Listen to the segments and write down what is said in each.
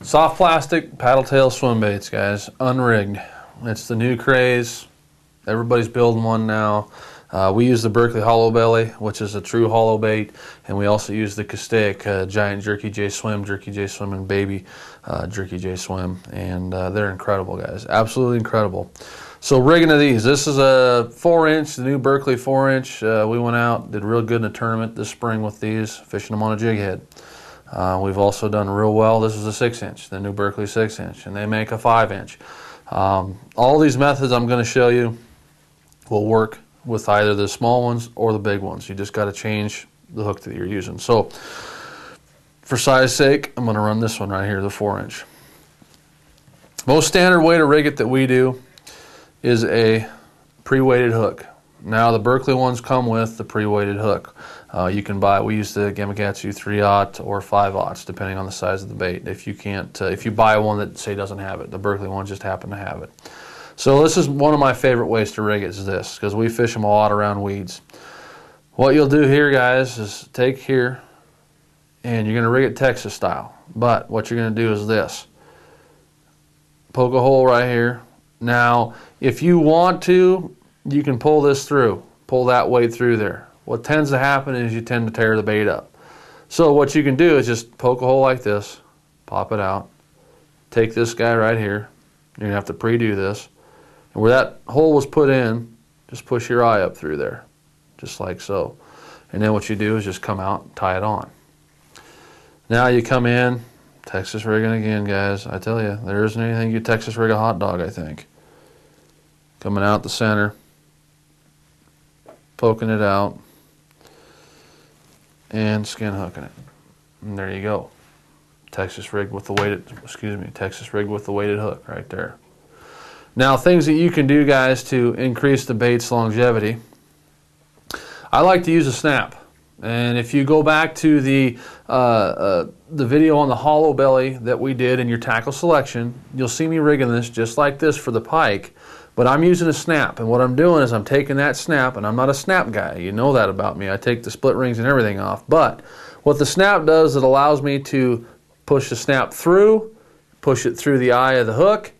Soft plastic paddle tail swim baits, guys, unrigged. It's the new craze. Everybody's building one now. We use the Berkley hollow belly, which is a true hollow bait, and we also use the Castaic giant Jerky J Swim, and baby Jerky J Swim, and they're incredible, guys. Absolutely incredible. So rigging of these, this is a 4-inch, the new Berkley 4-inch. We went out, did real good in a tournament this spring with these, fishing them on a jig head. We've also done real well. This is a 6-inch, the new Berkley 6-inch, and they make a 5-inch. All these methods I'm going to show you will work with either the small ones or the big ones. You just got to change the hook that you're using. So for size sake, I'm going to run this one right here, the 4-inch. Most standard way to rig it that we do is a pre-weighted hook. Now the Berkley ones come with the pre-weighted hook. You can buy, we use the Gamakatsu 3/0 or 5/0 depending on the size of the bait. If you can't, if you buy one that say doesn't have it, the Berkley ones just happen to have it. So this is one of my favorite ways to rig it, is this, because we fish them a lot around weeds. What you'll do here, guys, is take here and you're going to rig it Texas style. But what you're going to do is this. Poke a hole right here. Now, if you want to, you can pull this through. Pull that weight through there. What tends to happen is you tend to tear the bait up. So what you can do is just poke a hole like this, pop it out, take this guy right here. You're going to have to pre-do this. And where that hole was put in, just push your eye up through there, just like so. And then what you do is just come out and tie it on. Now you come in, Texas rigging again, guys. I tell you, there isn't anything you Texas rig a hot dog, I think. Coming out the center, poking it out, and skin hooking it. And there you go. Texas rigged with the weighted, Texas rigged with the weighted hook right there. Now, things that you can do, guys, to increase the bait's longevity. I like to use a snap. And if you go back to the video on the hollow belly that we did in your tackle selection, you'll see me rigging this just like this for the pike. But I'm using a snap, and what I'm doing is I'm taking that snap, and I'm not a snap guy. You know that about me. I take the split rings and everything off. But what the snap does, it allows me to push the snap through, push it through the eye of the hook,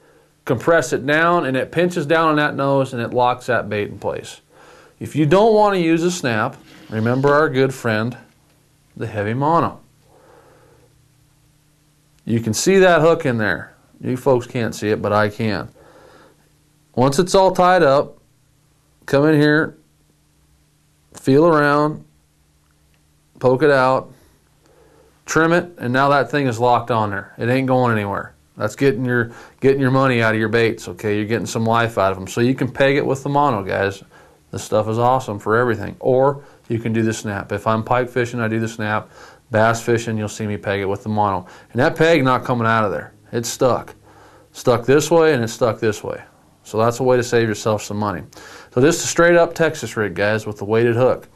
compress it down, and it pinches down on that nose, and it locks that bait in place. If you don't want to use a snap, remember our good friend, the heavy mono. You can see that hook in there. You folks can't see it, but I can. Once it's all tied up, come in here, feel around, poke it out, trim it, and now that thing is locked on there. It ain't going anywhere. That's getting your money out of your baits, okay? You're getting some life out of them. So you can peg it with the mono, guys. This stuff is awesome for everything. Or you can do the snap. If I'm pike fishing, I do the snap. Bass fishing, you'll see me peg it with the mono. And that peg not coming out of there. It's stuck. Stuck this way, and it's stuck this way. So that's a way to save yourself some money. So this is a straight up Texas rig, guys, with the weighted hook.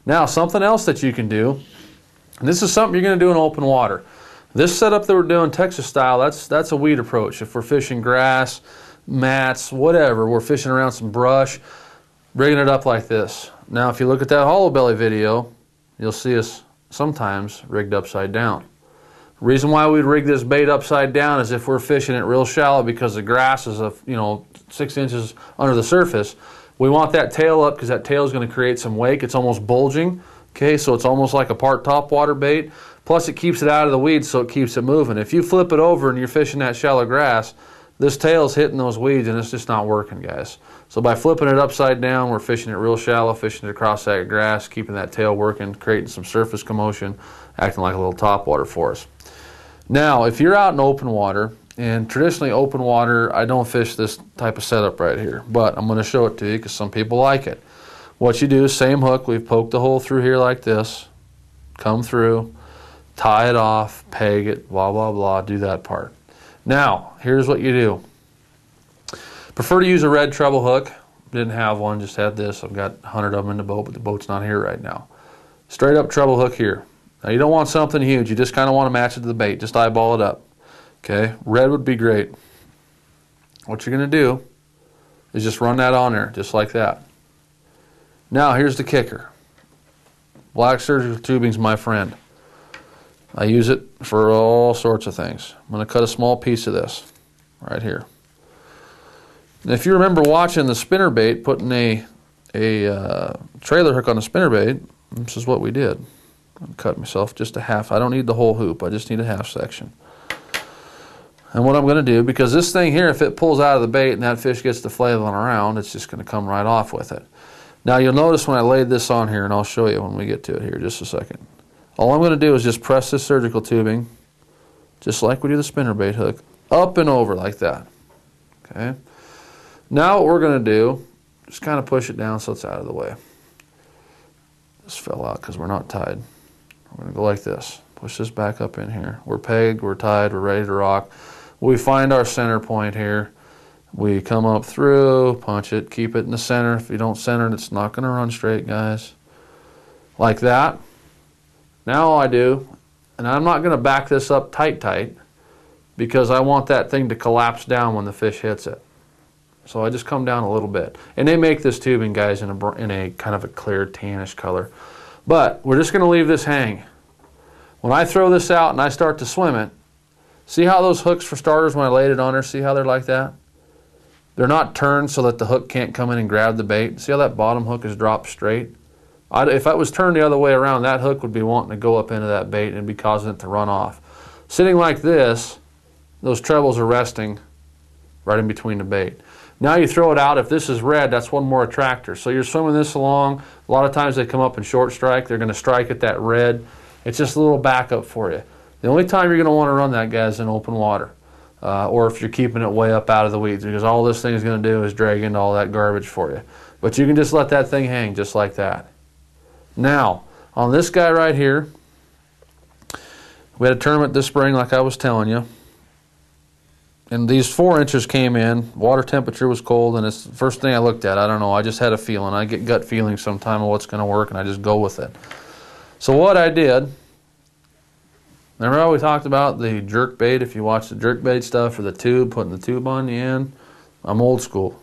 Now, something else that you can do, and this is something you're going to do in open water. This setup that we're doing Texas style, that's a weed approach. If we're fishing grass, mats, whatever, we're fishing around some brush, rigging it up like this. Now, if you look at that hollow belly video, you'll see us sometimes rigged upside down. The reason why we'd rig this bait upside down is if we're fishing it real shallow because the grass is 6 inches under the surface. We want that tail up because that tail is going to create some wake. It's almost bulging. Okay, so it's almost like a part topwater bait. Plus it keeps it out of the weeds, so it keeps it moving. If you flip it over and you're fishing that shallow grass, this tail's hitting those weeds and it's just not working, guys. So by flipping it upside down, we're fishing it real shallow, fishing it across that grass, keeping that tail working, creating some surface commotion, acting like a little topwater for us. Now, if you're out in open water, and traditionally open water, I don't fish this type of setup right here, but I'm going to show it to you because some people like it. What you do is same hook, we've poked the hole through here like this, come through, tie it off, peg it, blah, blah, blah, do that part. Now, here's what you do. Prefer to use a red treble hook. Didn't have one, just had this. I've got 100 of them in the boat, but the boat's not here right now. Straight up treble hook here. Now, you don't want something huge. You just kind of want to match it to the bait. Just eyeball it up. Okay, red would be great. What you're going to do is just run that on there, just like that. Now, here's the kicker. Black surgical tubing's my friend. I use it for all sorts of things. I'm going to cut a small piece of this right here. And if you remember watching the spinnerbait, putting a trailer hook on a spinnerbait, this is what we did. I cut myself just a half. I don't need the whole hoop. I just need a half section. And what I'm going to do, because this thing here, if it pulls out of the bait and that fish gets to flailing around, it's just going to come right off with it. Now you'll notice when I laid this on here, and I'll show you when we get to it here, just a second. All I'm going to do is just press this surgical tubing, just like we do the spinnerbait hook, up and over like that. Okay. Now what we're going to do, just kind of push it down so it's out of the way. This fell out because we're not tied. We're going to go like this. Push this back up in here. We're pegged, we're tied, we're ready to rock. We find our center point here. We come up through, punch it, keep it in the center. If you don't center it, it's not going to run straight, guys. Like that. Now all I do, and I'm not going to back this up tight, because I want that thing to collapse down when the fish hits it. So I just come down a little bit. And they make this tubing, guys, in a kind of a clear tannish color. But we're just going to leave this hang. When I throw this out and I start to swim it, see how those hooks, for starters, when I laid it on there, see how they're like that? They're not turned so that the hook can't come in and grab the bait. See how that bottom hook is dropped straight? If I was turned the other way around, that hook would be wanting to go up into that bait and be causing it to run off. Sitting like this, those trebles are resting right in between the bait. Now you throw it out. If this is red, that's one more attractor. So you're swimming this along. A lot of times they come up in short strike. They're going to strike at that red. It's just a little backup for you. The only time you're going to want to run that, guys, is in open water. Or if you're keeping it way up out of the weeds, because all this thing is going to do is drag into all that garbage for you. But you can just let that thing hang just like that. Now, on this guy right here, we had a tournament this spring like I was telling you. And these 4 inches came in. Water temperature was cold, and it's the first thing I looked at. I don't know. I just had a feeling. I get gut feelings sometime of what's going to work, and I just go with it. So what I did, remember how we talked about the jerk bait? If you watch the jerk bait stuff, or the tube, putting the tube on the end, I'm old school.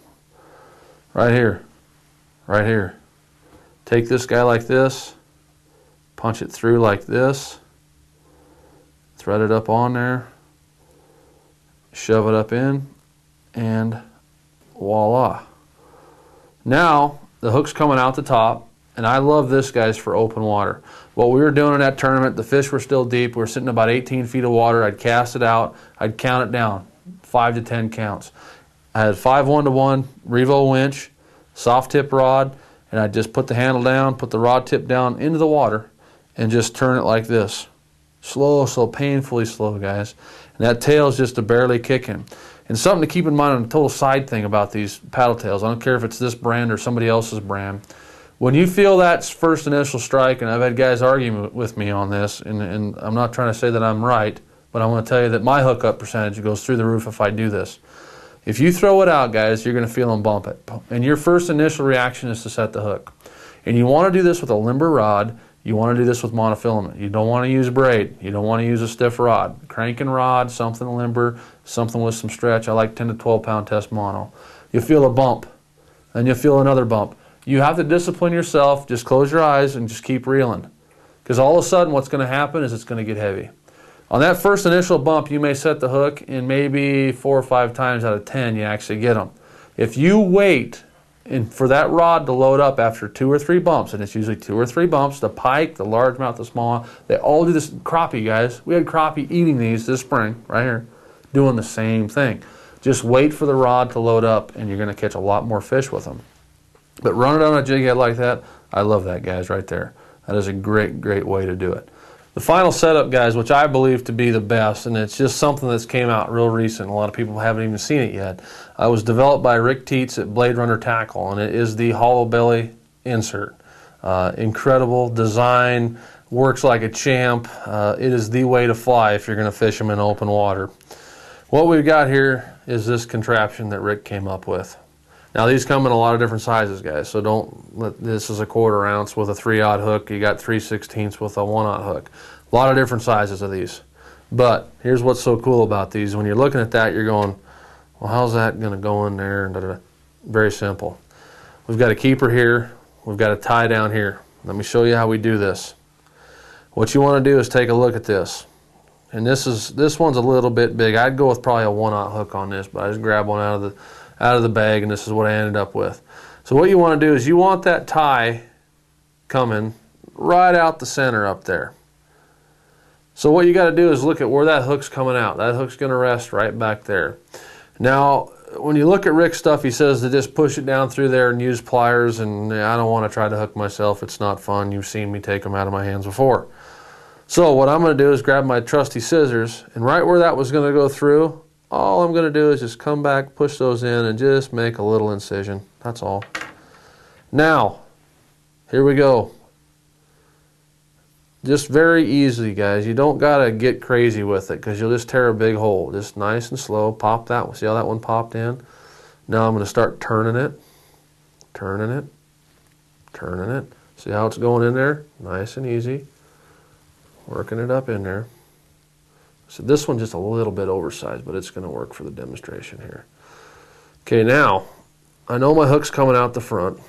Right here. Right here. Take this guy like this, punch it through like this, thread it up on there, shove it up in, and voila. Now the hook's coming out the top, and I love this, guys, for open water. What we were doing in that tournament, the fish were still deep. We were sitting about 18 feet of water. I'd cast it out. I'd count it down, 5 to 10 counts. I had 5 1-to-1 Revo winch, soft tip rod, and I'd just put the handle down, put the rod tip down into the water, and just turn it like this. Slow, painfully slow, guys. And that tail's just barely kicking. And something to keep in mind on a total side thing about these paddle tails, I don't care if it's this brand or somebody else's brand, when you feel that first initial strike, and I've had guys argue with me on this, and I'm not trying to say that I'm right, but I want to tell you that my hookup percentage goes through the roof if I do this. If you throw it out, guys, you're going to feel them bump it. And your first initial reaction is to set the hook. And you want to do this with a limber rod. You want to do this with monofilament. You don't want to use braid. You don't want to use a stiff rod. Cranking rod, something limber, something with some stretch. I like 10 to 12 pound test mono. You'll feel a bump. Then you'll feel another bump. You have to discipline yourself. Just close your eyes and just keep reeling. Because all of a sudden what's going to happen is it's going to get heavy. On that first initial bump, you may set the hook, and maybe 4 or 5 times out of 10 you actually get them. If you wait for that rod to load up after 2 or 3 bumps, and it's usually 2 or 3 bumps, the pike, the largemouth, the smallmouth, they all do this. Crappie, guys. We had crappie eating these this spring, right here, doing the same thing. Just wait for the rod to load up, and you're going to catch a lot more fish with them. But run it on a jig head like that, I love that, guys, right there. That is a great, great way to do it. The final setup, guys, which I believe to be the best, and it's just something that's came out real recent. A lot of people haven't even seen it yet. It was developed by Rick Teets at Blade Runner Tackle, and it is the hollow belly insert. Incredible design, works like a champ. It is the way to fly if you're going to fish them in open water. What we've got here is this contraption that Rick came up with. Now these come in a lot of different sizes, guys, so don't let this is a 1/4 ounce with a 3/0 hook. You got 3/16 with a 1/0 hook. A lot of different sizes of these. But here's what's so cool about these. When you're looking at that, you're going, well, how's that going to go in there? And da-da-da. Very simple. We've got a keeper here. We've got a tie down here. Let me show you how we do this. What you want to do is take a look at this. And this one's a little bit big. I'd go with probably a 1/0 hook on this, but I just grabbed one out of the bag, and this is what I ended up with. So what you want to do is you want that tie coming right out the center up there. So what you got to do is look at where that hook's coming out. That hook's going to rest right back there. Now, when you look at Rick's stuff, he says to just push it down through there and use pliers, and I don't want to try to hook myself. It's not fun. You've seen me take them out of my hands before. So what I'm going to do is grab my trusty scissors, and right where that was going to go through, all I'm going to do is just come back, push those in, and just make a little incision. That's all. Now, here we go. Just very easily, guys. You don't got to get crazy with it because you'll just tear a big hole. Just nice and slow. Pop that one. See how that one popped in? Now I'm going to start turning it. Turning it. Turning it. See how it's going in there? Nice and easy. Working it up in there. So this one's just a little bit oversized, but it's going to work for the demonstration here. Okay, now, I know my hook's coming out the front.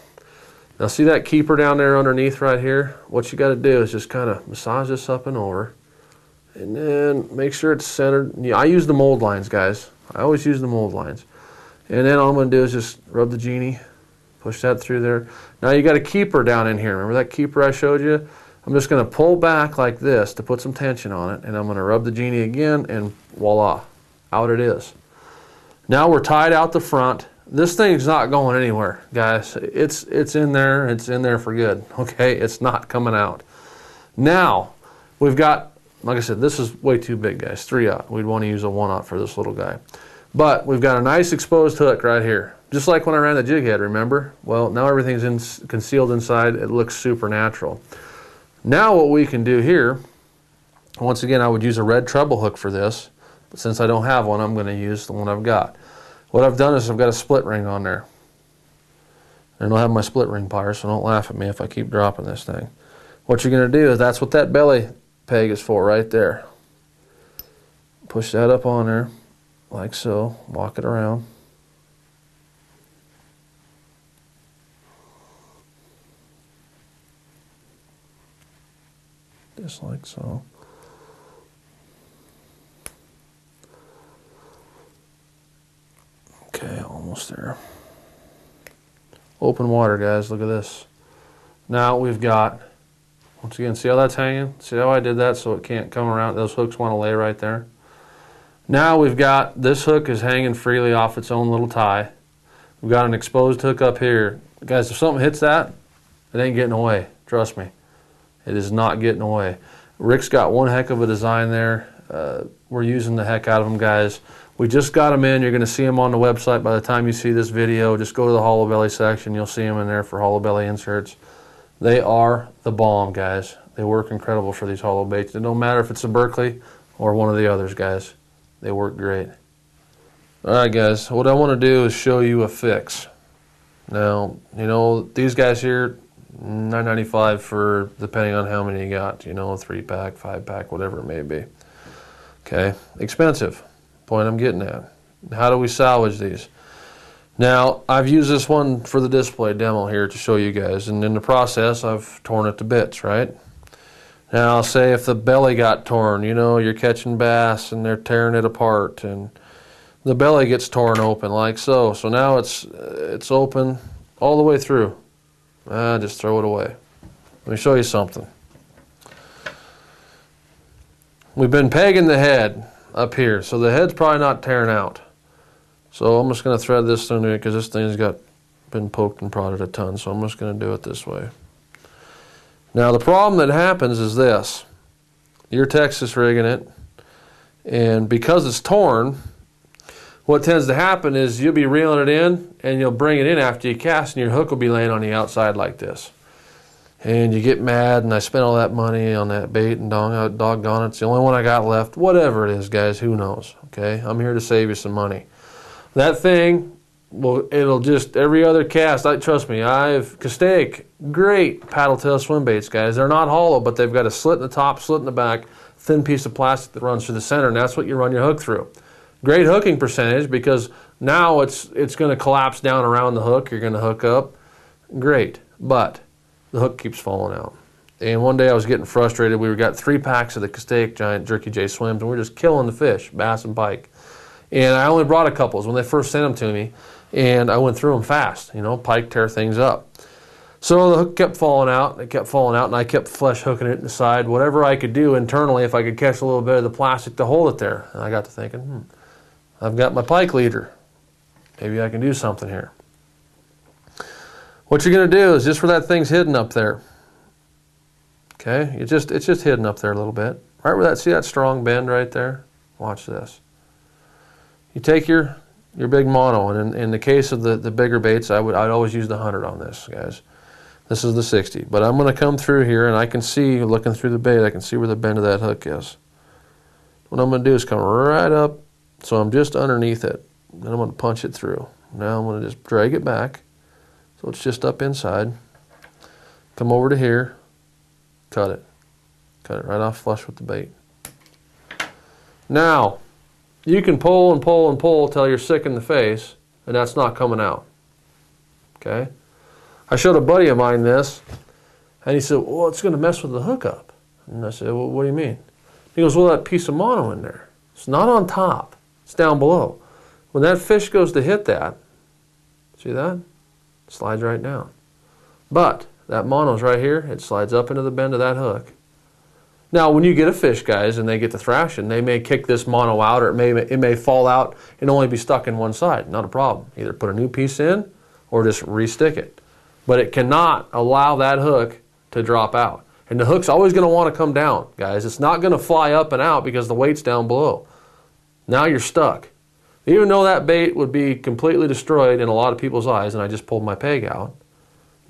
Now see that keeper down there underneath right here? What you got to do is just kind of massage this up and over. And then make sure it's centered. Yeah, I use the mold lines, guys. I always use the mold lines. And then all I'm going to do is just rub the genie. Push that through there. Now you got a keeper down in here. Remember that keeper I showed you? I'm just going to pull back like this to put some tension on it, and I'm going to rub the genie again, and voila, out it is. Now we're tied out the front. This thing's not going anywhere, guys. It's in there. It's in there for good, okay? It's not coming out. Now, we've got, like I said, this is way too big, guys, 3/0. We'd want to use a 1/0 for this little guy. But we've got a nice exposed hook right here, just like when I ran the jig head, remember? Well, now everything's concealed inside. It looks super natural. Now what we can do here, once again, I would use a red treble hook for this, but since I don't have one, I'm going to use the one I've got. What I've done is I've got a split ring on there. And I'll have my split ring pliers, so don't laugh at me if I keep dropping this thing. What you're going to do is that's what that belly peg is for right there. Push that up on there, like so. Walk it around. Just like so. Okay, almost there. Open water, guys. Look at this. Now we've got, once again, see how that's hanging? See how I did that so it can't come around? Those hooks want to lay right there. Now we've got, this hook is hanging freely off its own little tie. We've got an exposed hook up here. Guys, if something hits that, it ain't getting away. Trust me. It is not getting away. Rick's got one heck of a design there. We're using the heck out of them, guys. We just got them in. You're going to see them on the website by the time you see this video. Just go to the hollow belly section. You'll see them in there for hollow belly inserts. They are the bomb, guys. They work incredible for these hollow baits. It don't matter if it's a Berkeley or one of the others, guys. They work great. All right, guys. What I want to do is show you a fix. Now, you know, these guys here, $9.95 for, depending on how many you got, you know, 3-pack, 5-pack, whatever it may be. Okay, expensive. Point I'm getting at. How do we salvage these? Now, I've used this one for the display demo here to show you guys, and in the process, I've torn it to bits, right? Now, say if the belly got torn, you know, you're catching bass and they're tearing it apart, and the belly gets torn open like so. So now it's open all the way through. Just throw it away. Let me show you something. We've been pegging the head up here, so the head's probably not tearing out. So I'm just going to thread this through here because this thing's been poked and prodded a ton, so I'm just going to do it this way. Now the problem that happens is this. You're Texas rigging it, and because it's torn, what tends to happen is you'll be reeling it in and you'll bring it in after you cast and your hook will be laying on the outside like this. And you get mad and I spent all that money on that bait and doggone it, it's the only one I got left. Whatever it is, guys, who knows, okay? I'm here to save you some money. That thing, well, it'll just, every other cast, trust me, Castaic, great paddle tail swim baits, guys. They're not hollow, but they've got a slit in the top, slit in the back, thin piece of plastic that runs through the center, and that's what you run your hook through. Great hooking percentage because now it's going to collapse down around the hook. You're going to hook up. Great. But the hook keeps falling out. And one day I was getting frustrated. We got 3 packs of the Castaic Giant Jerky J Swims, and we're just killing the fish, bass and pike. And I only brought a couple when they first sent them to me, and I went through them fast. You know, pike tear things up. So the hook kept falling out. It kept falling out, and I kept flesh hooking it in the side, whatever I could do internally, if I could catch a little bit of the plastic to hold it there. And I got to thinking, I've got my pike leader. Maybe I can do something here. What you're going to do is just where that thing's hidden up there. Okay, it's just hidden up there a little bit. Right where see that strong bend right there? Watch this. You take your big mono, and in the case of the bigger baits, I'd always use the 100 on this, guys. This is the 60. But I'm going to come through here, and I can see, looking through the bait, I can see where the bend of that hook is. What I'm going to do is come right up, so I'm just underneath it. Then I'm going to punch it through. Now I'm going to just drag it back, so it's just up inside. Come over to here. Cut it right off flush with the bait. Now, you can pull and pull and pull till you're sick in the face, and that's not coming out. Okay? I showed a buddy of mine this, and he said, well, it's going to mess with the hookup. And I said, well, what do you mean? He goes, well, that piece of mono in there, it's not on top, it's down below. When that fish goes to hit that, see that? It slides right down. But that mono's right here. It slides up into the bend of that hook. Now, when you get a fish, guys, and they get to thrashing, they may kick this mono out, or it may fall out and only be stuck in one side. Not a problem. Either put a new piece in or just re-stick it. But it cannot allow that hook to drop out. And the hook's always going to want to come down, guys. It's not going to fly up and out because the weight's down below. Now you're stuck. Even though that bait would be completely destroyed in a lot of people's eyes, and I just pulled my peg out.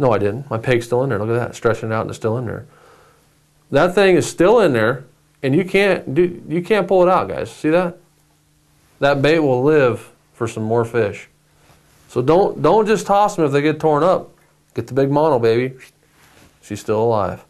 No, I didn't. My peg's still in there. Look at that. Stretching it out and it's still in there. That thing is still in there, and you can't pull it out, guys. See that? That bait will live for some more fish. So don't just toss them if they get torn up. Get the big mono, baby. She's still alive.